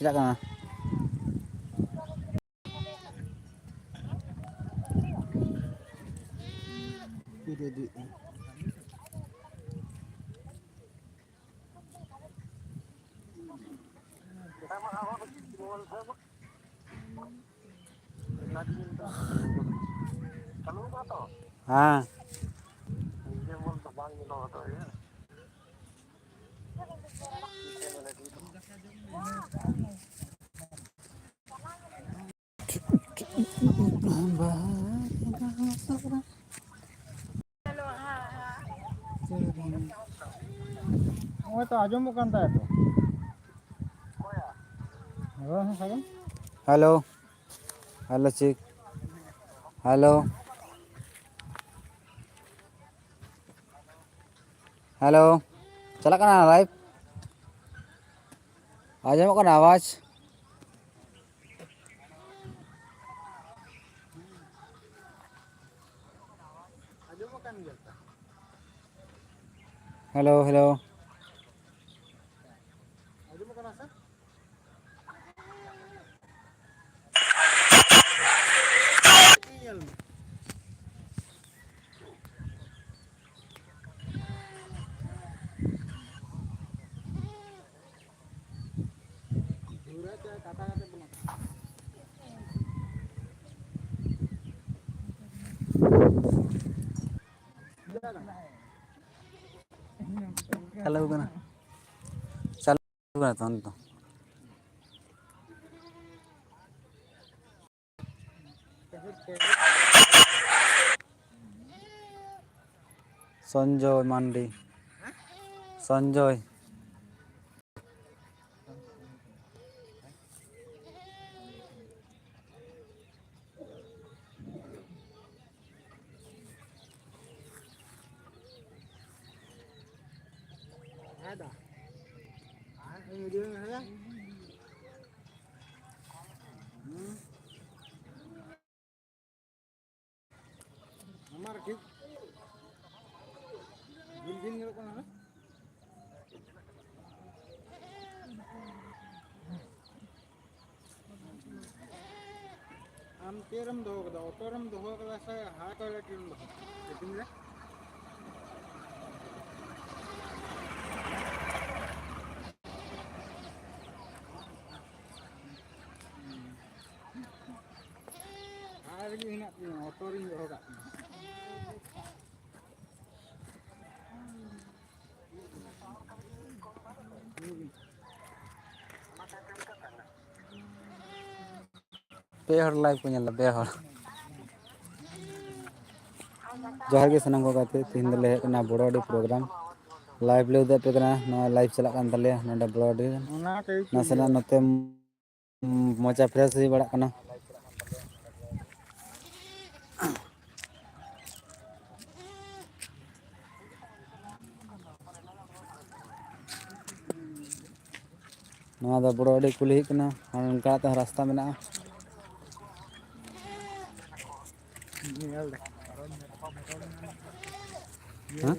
Tidak kena. हाँ वो तो आजम kan tayo to. Halo. Halo cik. Halo. Halo. चला कना लाइव आजम kan आवाज हेलो हेलो चलो कना चलो कना तो संजय मांडी Sanjay am teram doh kada otoram doh kada sa ha kada teram doh lekin re ha lagi hinak ni otoring doh kada Behar live को nyala Behar जोहार के सनम को गाते तीन दले ना बड़ोडी प्रोग्राम लाइव ले दे पे कना ना लाइव चला कान तले नोडे बड़ोडी नासना नते मोचा फ्रेश हुई बड़ा कना नवा दा बड़ोडी कुली कना उनका तो रास्ता मेना हाँ